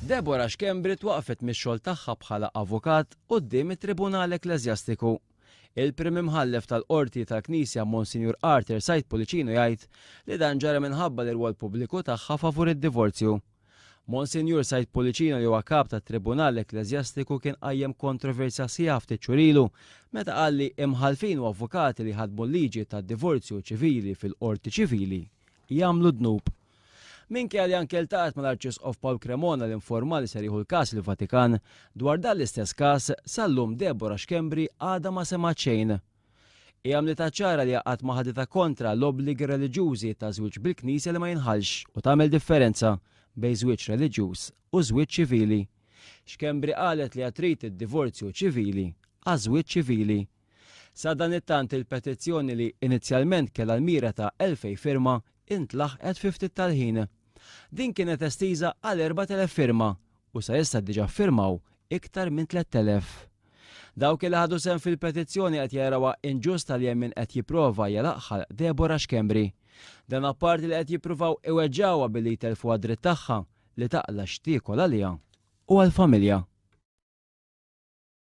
Deborah Xkembri twaqfet mix-xogħol tagħha bħala avukat quddiem it-Tribunal Ekklesjastiku. Il-Prim Imħallef tal-Qorti tal-Knisja Monsinjur Arthur Sajt Pulicino jgħid li dan ġara minħabba l-irwol pubbliku tagħha favur id-divorzju. Monsinjur Sajt Pulicino li huwa kap tat-Tribunal Ekklesjastiku kien qajjem kontroversja sieħa ftit xhur ilu meta qal li imħalfin u avukati li ħadmu l-liġi tad-divorzju ċivili fil-qorti ċivili jagħmlu dnub. Minkejja li anke ltaqgħet mal-Arċisqof Paul Cremona l-informali ser jieħu l-każ il-Vatikan dwar dan l-istess każ sal-lum Deborah Xkembri għadha ma semgħat xejn. Hija għamlet ċara li qatt ma ħaditha kontra l-obbligi reliġjużi ta' żwieġ bil-Knisja li ma jinħallx u tagħmel differenza bejn żwieġ reliġjuż u żwieġ ċivili. Xkembri qalet li trid id-divorzju ċivili għal żwieġ ċivili. Sa dan it-tant il-petizzjoni li inizjalment kellha l-mira ta' 2000 firma intlaħqet fi ftit tal-ħin. Din kienet estiża għal 4000 firma u sa issa diġà ffirmaw iktar minn 3000. Dawk li ħadu sehem fil-petizzjoni qed jarawha inġusta li hemm min qed jipprova jelaqħa Deborah Xkembri. Dan apparti li qed jippruvaw iweġġawha billi jtelfuha dritt tagħha li taqla x'tiekol għaliha u għall-familja.